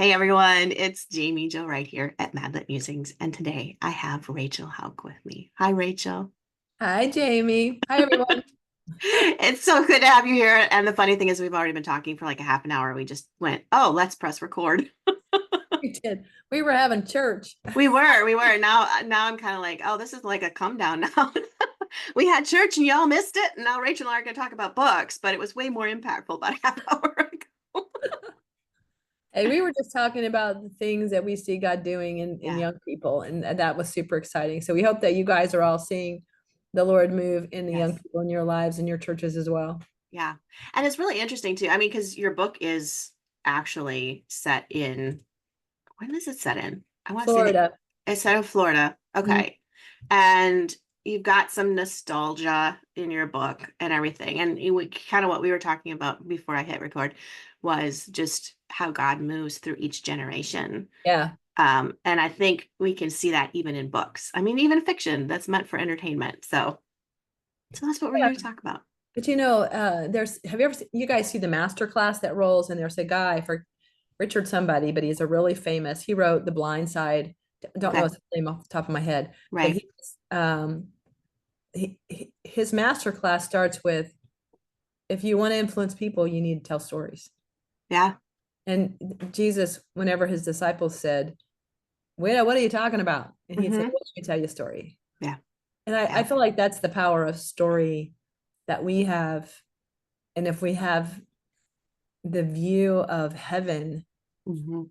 Hey everyone, it's Jamie Jill right here at Madlit Musings, and today I have Rachel Hauck with me. Hi, Rachel. Hi, Jamie. Hi, everyone. It's so good to have you here. And the funny thing is, we've already been talking for like a half an hour. We just went, oh, let's press record. We did. We were having church. We were. Now I'm kind of like, oh, this is like a come down now. We had church and y'all missed it. And now Rachel and I are going to talk about books, but it was way more impactful about a half hour ago. Hey, we were just talking about the things that we see God doing in Yeah. young people, and that was super exciting. So we hope that you guys are all seeing the Lord move in the young Yes. people in your lives and your churches as well. Yeah. And it's really interesting too. I mean, because your book is actually set in, when is it set in? I want to say that Florida. it's set in Florida. Mhm. Okay. And you've got some nostalgia in your book and everything. And kind of what we were talking about before I hit record was just how God moves through each generation. Yeah. And I think we can see that even in books. I mean, even fiction that's meant for entertainment. So that's what we're here to Yeah. talk about. But there's have you ever you guys see the master class that rolls, and there's a guy for Richard somebody, but he's a really famous. He wrote The Blind Side. Don't know Okay. his name off the top of my head, but Right. his master class starts with, if you want to influence people, you need to tell stories. Yeah. And Jesus, whenever his disciples said, wait, what are you talking about? And he'd say, Hmm. well, let me tell you a story. Yeah. And I Yeah. feel like that's the power of story that we have. And if we have the view of heaven Hmm.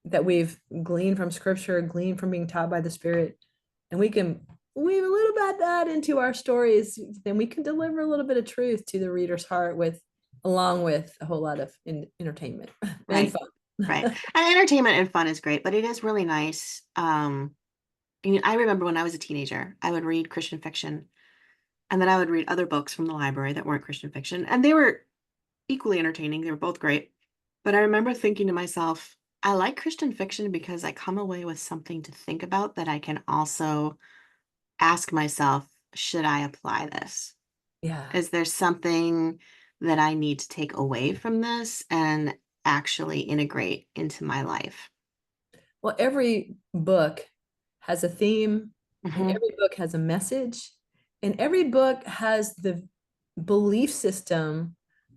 that we've gleaned from scripture, gleaned from being taught by the Spirit, and we can weave a little bit of that into our stories, then we can deliver a little bit of truth to the reader's heart along with a whole lot of entertainment and Right. Right. fun. And entertainment and fun is great, but it is really nice. I remember when I was a teenager, I would read Christian fiction and then I would read other books from the library that weren't Christian fiction, and they were equally entertaining. They were both great. But I remember thinking to myself, I like Christian fiction because I come away with something to think about that I can also ask myself, should I apply this? Yeah. Is there something that I need to take away from this and actually integrate into my life? Well, every book has a theme, and Hmm. every book has a message, and every book has the belief system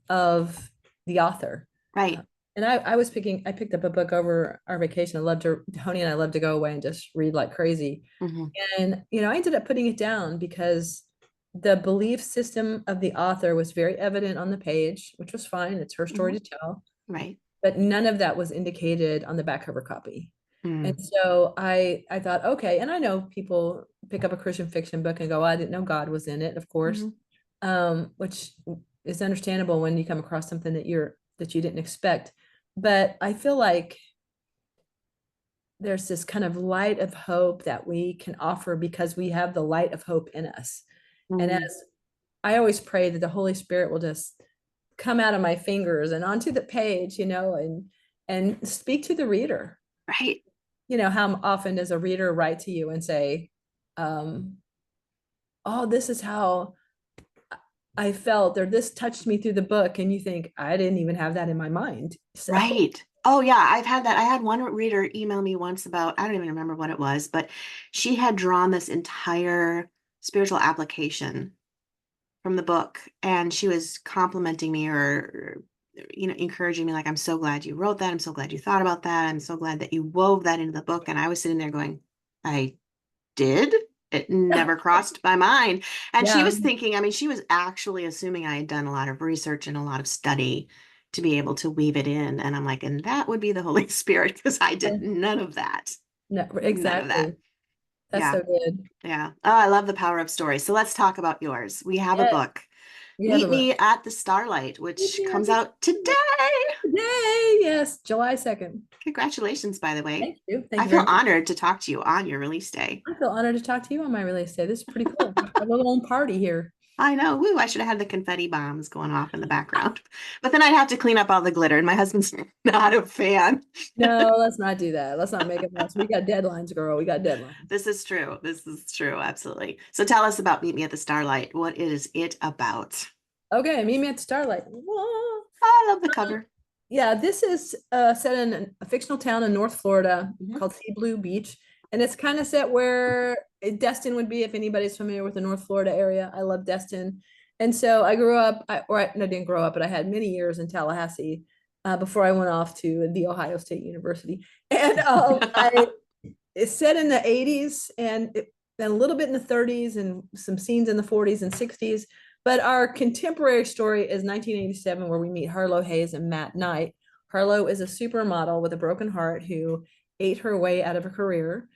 of the author. Uh, Right. and I picked up a book over our vacation. Tony and I love to go away and just read like crazy. Hmm. And, I ended up putting it down because the belief system of the author was very evident on the page, which was fine. It's her Hmm. story to tell, Right. but none of that was indicated on the back cover copy. And Mm. so I thought, okay, and I know people pick up a Christian fiction book and go, I didn't know God was in it, of course, Hmm. which is understandable when you come across something that you didn't expect. But I feel like there's this kind of light of hope that we can offer because we have the light of hope in us. And as Mm. I always pray that the Holy Spirit will just come out of my fingers and onto the page, and speak to the reader. Right. How often does a reader write to you and say, um, oh, this is how I felt, or this touched me through the book, and you think, I didn't even have that in my mind. So Right. Oh yeah, I've had that. I had one reader email me once about, I don't even remember what it was, but she had drawn this entire spiritual application from the book, and she was complimenting me or encouraging me like, I'm so glad you wrote that. I'm so glad you thought about that. I'm so glad that you wove that into the book. And I was sitting there going, I did? It never crossed my mind. And she yeah, was thinking, I mean, she was actually assuming I had done a lot of research and a lot of study to be able to weave it in. And I'm like, and that would be the Holy Spirit because I did none of that. no, None of that. exactly. That's Yeah. so good. Yeah. Oh, I love the power of stories. So let's talk about yours. We have a Yes, book, we have a Meet book. Me at the Starlight, Meet which me at comes the out today. Today. Yes, July 2nd. Congratulations, by the way. Thank you. Thank I you feel very much. honored to talk to you on your release day. I feel honored to talk to you on my release day. This is pretty cool. A little own party here. I know. Woo, I should have had the confetti bombs going off in the background. But then I'd have to clean up all the glitter, and my husband's not a fan. No, let's not do that. Let's not make a mess. We got deadlines, girl. We got deadlines. This is true. This is true. Absolutely. So tell us about Meet Me at the Starlight. What is it about? Okay, meet me at the Starlight. Whoa. I love the cover. Yeah, this is set in a fictional town in North Florida Hmm. called Sea Blue Beach. And it's kind of set where Destin would be, if anybody's familiar with the North Florida area. I love Destin. And so I grew up, no, I didn't grow up, but I had many years in Tallahassee before I went off to the Ohio State University. And it's set in the 80s and a little bit in the 30s and some scenes in the 40s and 60s. But our contemporary story is 1987, where we meet Harlow Hayes and Matt Knight. Harlow is a supermodel with a broken heart who ate her way out of a career.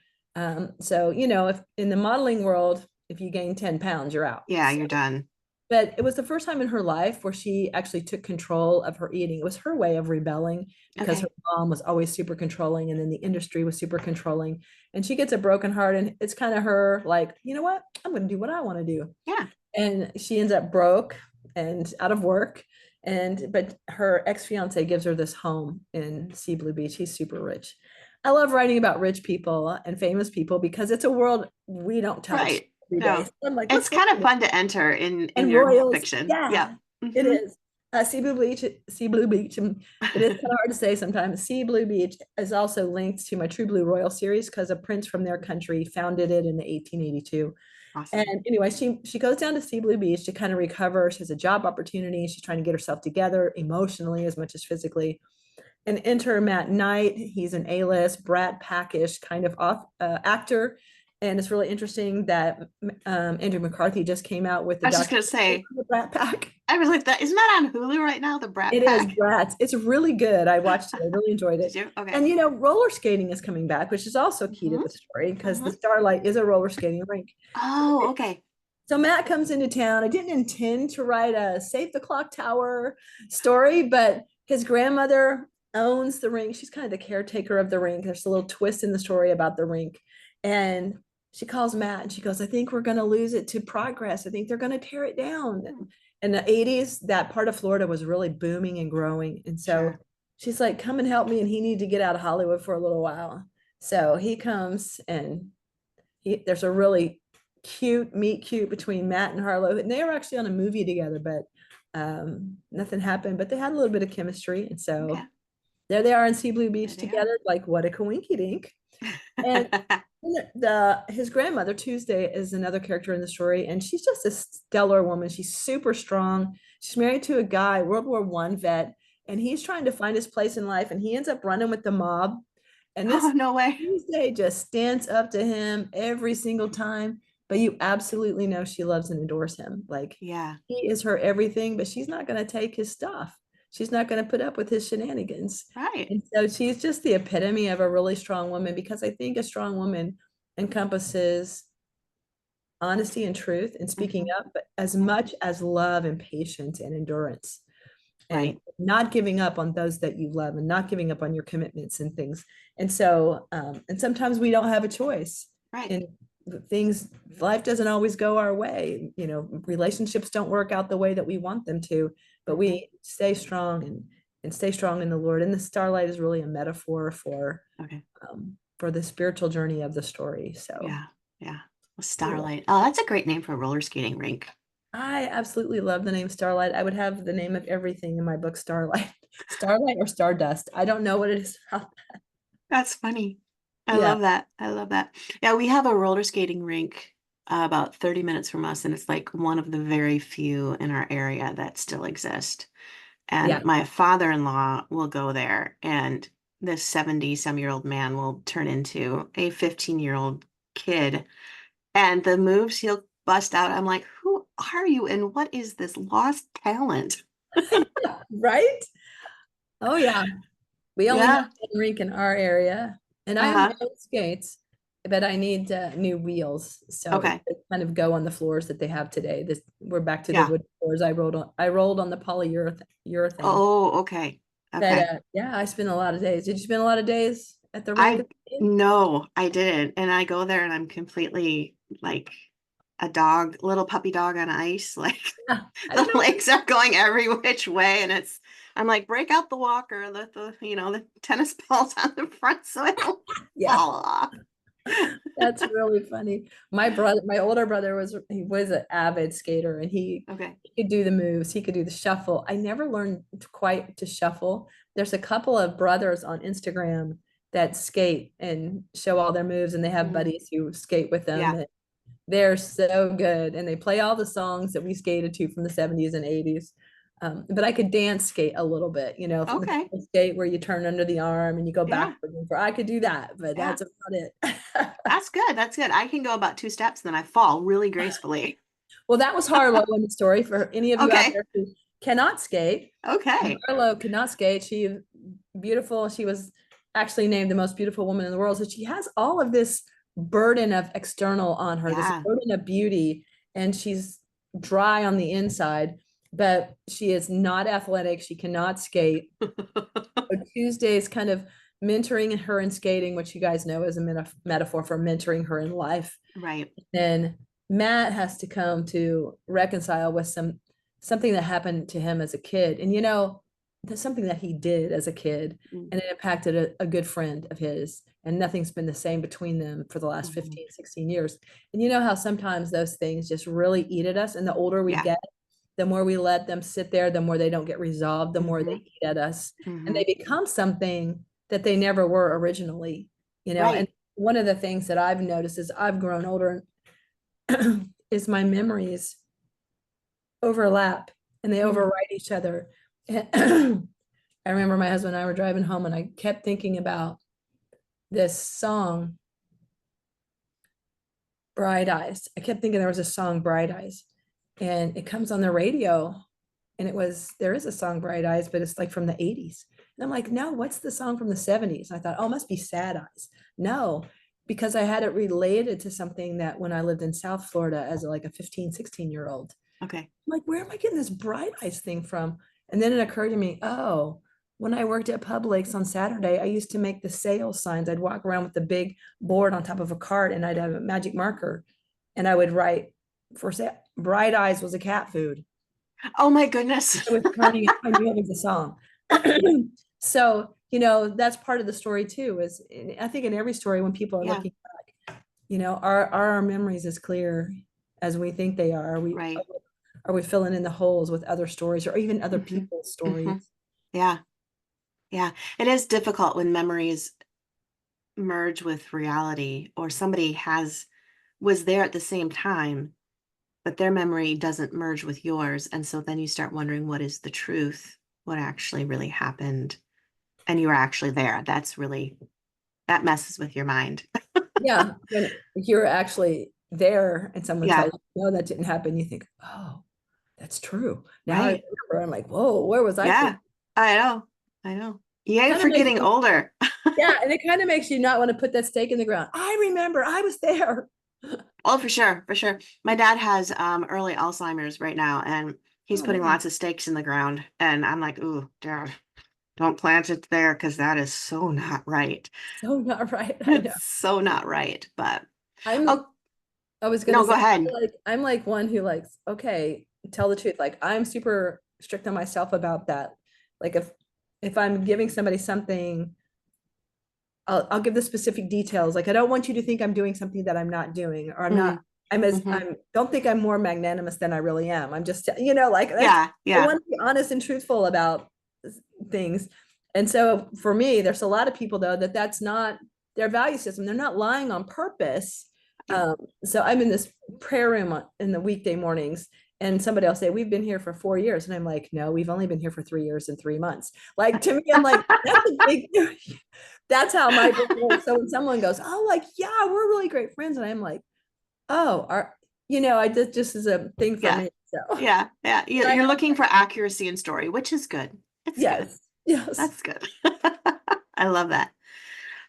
So, if in the modeling world, if you gain 10 pounds, you're out. Yeah, you're done. But it was the first time in her life where she actually took control of her eating. It was her way of rebelling because her Okay. mom was always super controlling and then the industry was super controlling. And she gets a broken heart and it's kind of her like, you know what? I'm going to do what I want to do. Yeah. And she ends up broke and out of work. But her ex-fiance gives her this home in Sea Blue Beach. He's super rich. I love writing about rich people and famous people because it's a world we don't touch Right. every day. No. So I'm like, It's let's look kind at of it. fun to enter in And your royals, fiction. yeah, Yep. it Hmm. is. Sea Blue Beach, and it is kind of hard to say sometimes. Sea Blue Beach is also linked to my True Blue Royal series because a prince from their country founded it in the 1882. And Awesome. anyway, she goes down to Sea Blue Beach to kind of recover. She has a job opportunity. She's trying to get herself together emotionally as much as physically. And enter Matt Knight. He's an A-list, Brat Packish kind of actor. And it's really interesting that Andrew McCarthy just came out with I the was just gonna documentary say, on the Brat Pack. I was like, that isn't that on Hulu right now, the Brat It is Pack? Bratz. It's really good. I watched it. I really enjoyed Did it. you? Okay. And roller skating is coming back, which is also key to Hmm. the story because the Hmm. Starlight is a roller skating rink. Oh, okay. So Matt comes into town. I didn't intend to write a Save the Clock Tower story, but his grandmother owns the rink. She's kind of the caretaker of the rink. There's a little twist in the story about the rink. And she calls Matt and she goes, I think we're going to lose it to progress. I think they're going to tear it down. Hmm. In the 80s, that part of Florida was really booming and growing. And so Sure. she's like, come and help me. And he needed to get out of Hollywood for a little while. So he comes and there's a really cute meet cute between Matt and Harlow, and they were actually on a movie together, but nothing happened. But they had a little bit of chemistry, and Okay. so there they are in Sea Blue There Beach they are. together. Like what a coinky dink! And the his grandmother Tuesday is another character in the story, and she's just a stellar woman. She's super strong. She's married to a guy, World War I vet, and he's trying to find his place in life, and he ends up running with the mob. And Oh, this no way. Tuesday just stands up to him every single time. But you absolutely know she loves and adores him. Like Yeah. he is her everything, but she's not going to take his stuff. She's not going to put up with his shenanigans. Right. And so she's just the epitome of a really strong woman because I think a strong woman encompasses honesty and truth and speaking Hmm. up, but as Hmm. much as love and patience and endurance and Right. not giving up on those that you love and not giving up on your commitments and things. And so, and sometimes we don't have a choice. Right. And things, life doesn't always go our way. Relationships don't work out the way that we want them to, but Hmm. we stay strong and stay strong in the Lord. And the starlight is really a metaphor Okay. for the spiritual journey of the story. So Yeah. Yeah. Well, Starlight. Oh, that's a great name for a roller skating rink. I absolutely love the name Starlight. I would have the name of everything in my book Starlight. Starlight or Stardust. I don't know what it is about. That's funny. I Yeah. love that. I love that. Yeah, we have a roller skating rink about 30 minutes from us, and it's like one of the very few in our area that still exist. And Yeah. my father-in-law will go there, and this 70-some-year-old man will turn into a 15-year-old kid. And the moves he'll bust out, I'm like, who are you? And what is this lost talent? Right? Oh yeah. We only have Yeah. one rink in our area. And I have my Uh-huh. own skates, but I need new wheels. So Okay. they kind of go on the floors that they have today. We're back to the Yeah. wood floors. I rolled on the polyurethane. Oh, okay. But Okay. yeah, I spent a lot of days. Did you spend a lot of days at the rink? I no, I didn't. And I go there and I'm completely like a dog, little puppy dog on ice. Like Yeah, I the don't know. legs are going every which way. And I'm like, break out the walker, the tennis balls on the front so I don't Yeah, fall off. that's really funny. My older brother he was an avid skater, and he, Okay. he could do the moves. He could do the shuffle. I never learned quite to shuffle, there's a couple of brothers on Instagram that skate and show all their moves, and they have Mhm. buddies who skate with them. Yeah. And they're so good, and they play all the songs that we skated to from the 70s and 80s. But I could dance skate a little bit, from the Okay. people skate where you turn under the arm and you go Yeah. backwards. I could do that, but Yeah. that's about it. That's good. That's good. I can go about 2 steps, then I fall really gracefully. Well, that was Harlow in the story for any of you out Okay. there who cannot skate. Okay. Harlow could not skate. She beautiful. She was actually named the most beautiful woman in the world. So she has all of this burden of external on her, this Yeah. burden of beauty, and she's dry on the inside, but she is not athletic. She cannot skate. So Tuesday's kind of mentoring her in skating, which you guys know is a metaphor for mentoring her in life. Right. Then Matt has to come to reconcile with something that happened to him as a kid. And that's something that he did as a kid, Mm. and it impacted a good friend of his. And nothing's been the same between them for the last Mhm. 15, 16 years. And you know how sometimes those things just really eat at us. And the older we Yeah. get, the more we let them sit there, the more they don't get resolved, the more Hmm. they eat at us. And they Hmm. become something that they never were originally. And Right. one of the things that I've noticed as I've grown older is my memories overlap and they Mm. overwrite each other. I remember my husband and I were driving home and I kept thinking about this song, Bright Eyes. I kept thinking there was a song, Bright Eyes, and it comes on the radio. And there is a song, Bright Eyes, but it's like from the 80s. And I'm like, no, what's the song from the 70s? And I thought, oh, it must be Sad Eyes. No, because I had it related to something that when I lived in South Florida as like a 15, 16-year-old, Okay. I'm like, where am I getting this Bright Eyes thing from? And then it occurred to me, oh, when I worked at Publix on Saturday, I used to make the sales signs. I'd walk around with the big board on top of a cart and I'd have a magic marker and I would write for sale, Bright Eyes was a cat food. Oh my goodness. I was turning it, I knew it was a song. So, that's part of the story too, is I think in every story when people are Yeah. looking back, are our memories as clear as we think they are? Right. Are we filling in the holes with other stories or even other Hmm. people's Hmm. stories? Yeah. Yeah. It is difficult when memories merge with reality or somebody was there at the same time, but their memory doesn't merge with yours. And so then you start wondering what is the truth, what actually really happened, and you were actually there. That messes with your mind. Yeah, when you're actually there and someone Yeah, tells you, no, that didn't happen, you think, oh, that's true. Now I right. remember. I'm like, whoa, where was I for? Yeah, I know. I know. Yeah, Kind for of makes getting you, older. yeah, and it kind of makes you not want to put that stake in the ground. I remember I was there. Oh, for sure, for sure. My dad has early Alzheimer's right now, and he's Oh putting man, lots of stakes in the ground. And I'm like, ooh, Dad, don't plant it there because that is so not right. so not right. I know. It's so not right. But I'm oh I was gonna no, go say ahead. I'm like one who likes, okay, tell the truth. Like I'm super strict on myself about that. Like if I'm giving somebody something, I'll give the specific details. Like I don't want you to think I'm doing something that I'm not doing, or I'm not. Mm, hmm. I'm don't think I'm more magnanimous than I really am. I'm just like that's Yeah, I yeah. want to be honest and truthful about things. And so for me, there's a lot of people though that's not their value system. They're not lying on purpose. Yep. So I'm in this prayer room in the weekday mornings, and somebody will say, "We've been here for 4 years," and I'm like, "No, we've only been here for 3 years and 3 months." Like to me, I'm like, "That's a big." That's how my brain works. So when someone goes, "Oh, like yeah, we're really great friends," and I'm like, "Oh, I just is a thing for Yeah, me." So yeah, yeah. I You're have, looking for accuracy in story, which is good. It's good. yes, yes, That's good. I love that.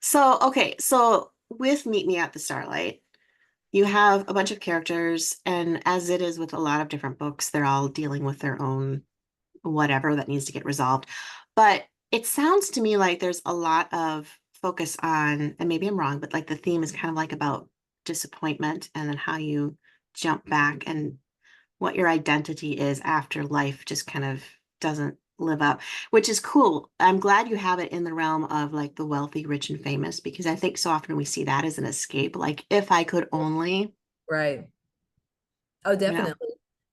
So, okay, so with Meet Me at the Starlight, you have a bunch of characters, and as it is with a lot of different books, they're all dealing with their own whatever that needs to get resolved. But it sounds to me like there's a lot of focus on, and maybe I'm wrong, but like the theme is kind of like about disappointment and then how you jump back and what your identity is after life just kind of doesn't live up, which is cool. I'm glad you have it in the realm of like the wealthy, rich, and famous, because I think so often we see that as an escape. Like, if I could only, right. Oh, you know, definitely.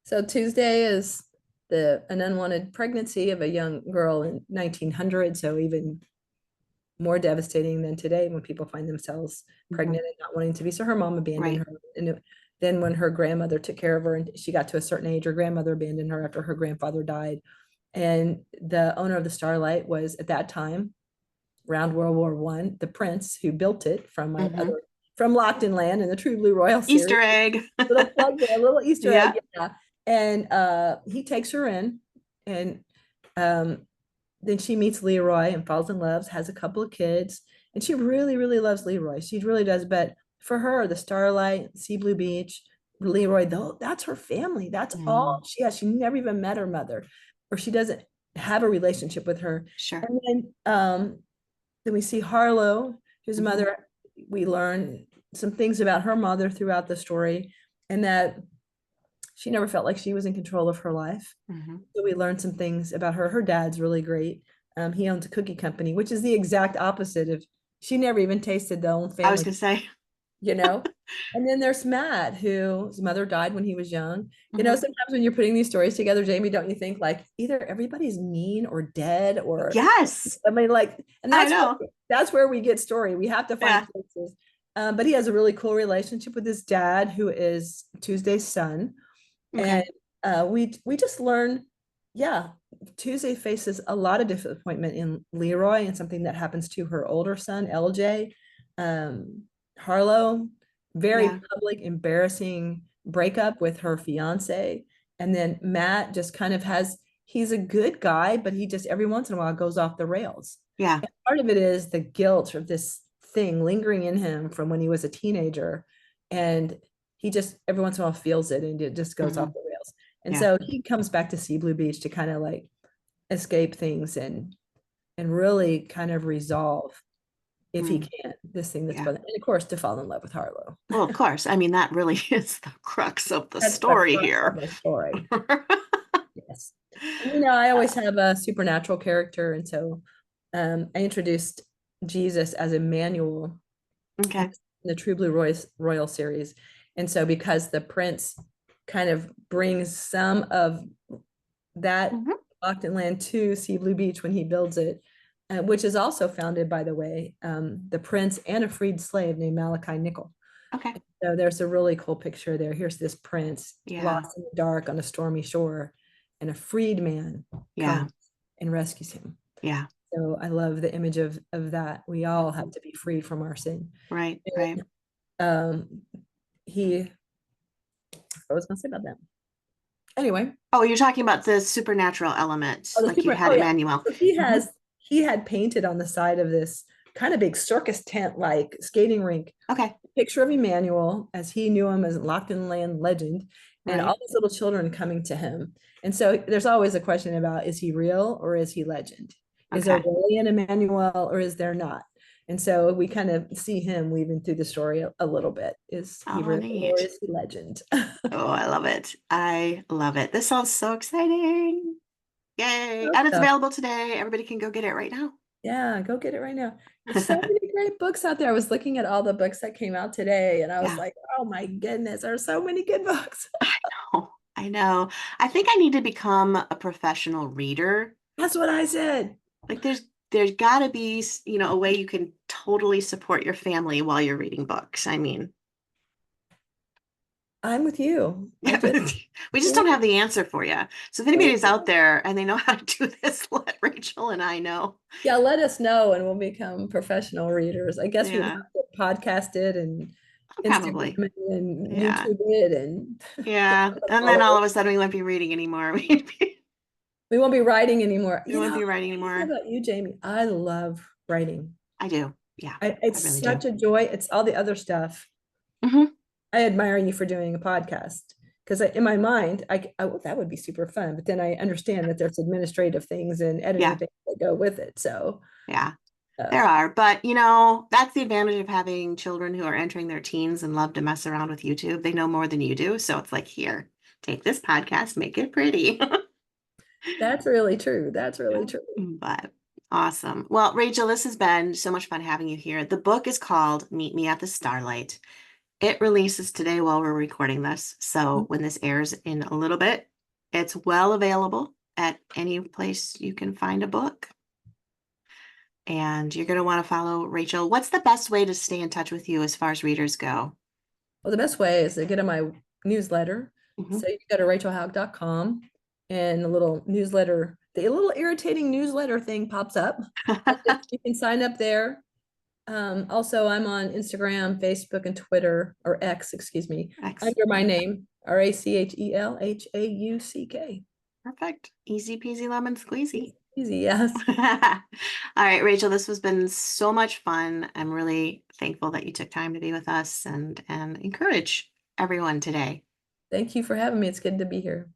So Tuesday is an unwanted pregnancy of a young girl in 1900, so even more devastating than today when people find themselves Mhm. pregnant and not wanting to be. So her mom abandoned Right. her. And then when her grandmother took care of her and she got to a certain age, her grandmother abandoned her after her grandfather died. And the owner of the Starlight was at that time, around World War One, the prince who built it from my Hmm. other from Locked in Land and the True Blue Royal series. Easter egg. Little plug there, a little Easter Yeah. egg, yeah. And he takes her in, and um, then she meets Leroy and falls in love, has a couple of kids, and she really, really loves Leroy. She really does. But for her, the Starlight, Sea Blue Beach, Leroy, though, that's her family. That's all Mm, she has. She never even met her mother, or she doesn't have a relationship with her. sure. And then we see Harlow, his Hmm. mother. We learn some things about her mother throughout the story, and that she never felt like she was in control of her life. Hmm. So we learned some things about her. Her dad's really great. He owns a cookie company, which is the exact opposite of she never even tasted the own I was family, gonna say. you know. And then there's Matt, whose mother died when he was young. Hmm. Sometimes when you're putting these stories together, Jamie, don't you think like either everybody's mean or dead, or Yes, I mean, like, and I know. that's where we get story. We have to find Yeah. places. But he has a really cool relationship with his dad, who is Tuesday's son, and Okay. we just learn, yeah, Tuesday faces a lot of disappointment in Leroy and something that happens to her older son, LJ. Harlow, very Yeah. public, embarrassing breakup with her fiance. And then Matt just kind of he's a good guy, but he just every once in a while goes off the rails. Yeah. And part of it is the guilt of this thing lingering in him from when he was a teenager. And he just every once in a while feels it and it just goes off Hmm. the rails. And Yeah. so he comes back to Sea Blue Beach to kind of like escape things and really kind of resolve, if he Mm, can, this thing that's yeah. bothering, and of course to fall in love with Harlow. Well, of course. I mean, that really is the crux of the That's the story crux of here. the story. Yes. And I always have a supernatural character, and so I introduced Jesus as Emmanuel in Okay. the True Blue Royal series. And so because the prince kind of brings some of that Hmm. Locked Land to Sea Blue Beach when he builds it, which is also founded, by the way, the prince and a freed slave named Malachi Nickel. Okay. So there's a really cool picture there. Here's this prince Yeah. lost in the dark on a stormy shore, and a freed man Yeah. comes and rescues him. Yeah. So I love the image of that. We all have Mhm. to be freed from our sin. Right. Right. And he, I was going to say about that. Anyway, Oh, you're talking about the supernatural element, oh, the like you super, had oh yeah. Emmanuel. So Hmm. he had painted on the side of this kind of big circus tent like skating rink Okay. picture of Emmanuel as he knew him as Locked in Land legend, and all Right. these little children coming to him. And so there's always a question about, is he real or is he legend? Is there Okay. really an Emmanuel or is there not? And so we kind of see him weaving through the story a little bit. Is he Oh, real or neat. is he legend? Oh, I love it. I love it. This sounds so exciting. Yay. And it's So, available today. Everybody can go get it right now. yeah, go get it right now. There's so many great books out there. I was looking at all the books that came out today, and I was Yeah. like, oh my goodness, there are so many good books. I know. I know. I think I need to become a professional reader. That's what I said. Like there's got to be, a way you can totally support your family while you're reading books. I mean, I'm with you. I yeah, just, we just don't yeah. have the answer for you. So if anybody's out there and they know how to do this, let Rachel and I know. Yeah, let us know and we'll become professional readers. I guess we'd have Yeah, to podcast it and Instagram probably. it and Yeah. YouTube it and Yeah. And then all followers. of a sudden we won't be reading anymore. We won't be writing anymore. We won't be writing I don't anymore. know about you, Jamie. I love writing. I do. Yeah, I It's really do. such a joy. It's all the other stuff. Hmm. I admire you for doing a podcast because in my mind, well, that would be super fun. But then I understand that there's administrative things and editing Yeah. things that go with it. So, Yeah. uh, There are, but that's the advantage of having children who are entering their teens and love to mess around with YouTube. They know more than you do. So it's like, here, take this podcast, make it pretty. that's really true. That's really Yeah. true. But awesome. Well, Rachel, this has been so much fun having you here. The book is called Meet Me at the Starlight. It releases today while we're recording this. So when this airs in a little bit, It's well available at any place you can find a book. And you're going to want to follow Rachel. What's the best way to stay in touch with you as far as readers go? Well, the best way is to get on my newsletter. Mhm. So you go to rachelhauck.com and the little newsletter, the little irritating newsletter thing pops up. You can sign up there. Also, I'm on Instagram, Facebook, and Twitter, or X, excuse me, Excellent. under my name, Rachelhauck. Perfect. Easy peasy lemon squeezy. Easy, yes. All right, Rachel, this has been so much fun. I'm really thankful that you took time to be with us and encourage everyone today. Thank you for having me. It's good to be here.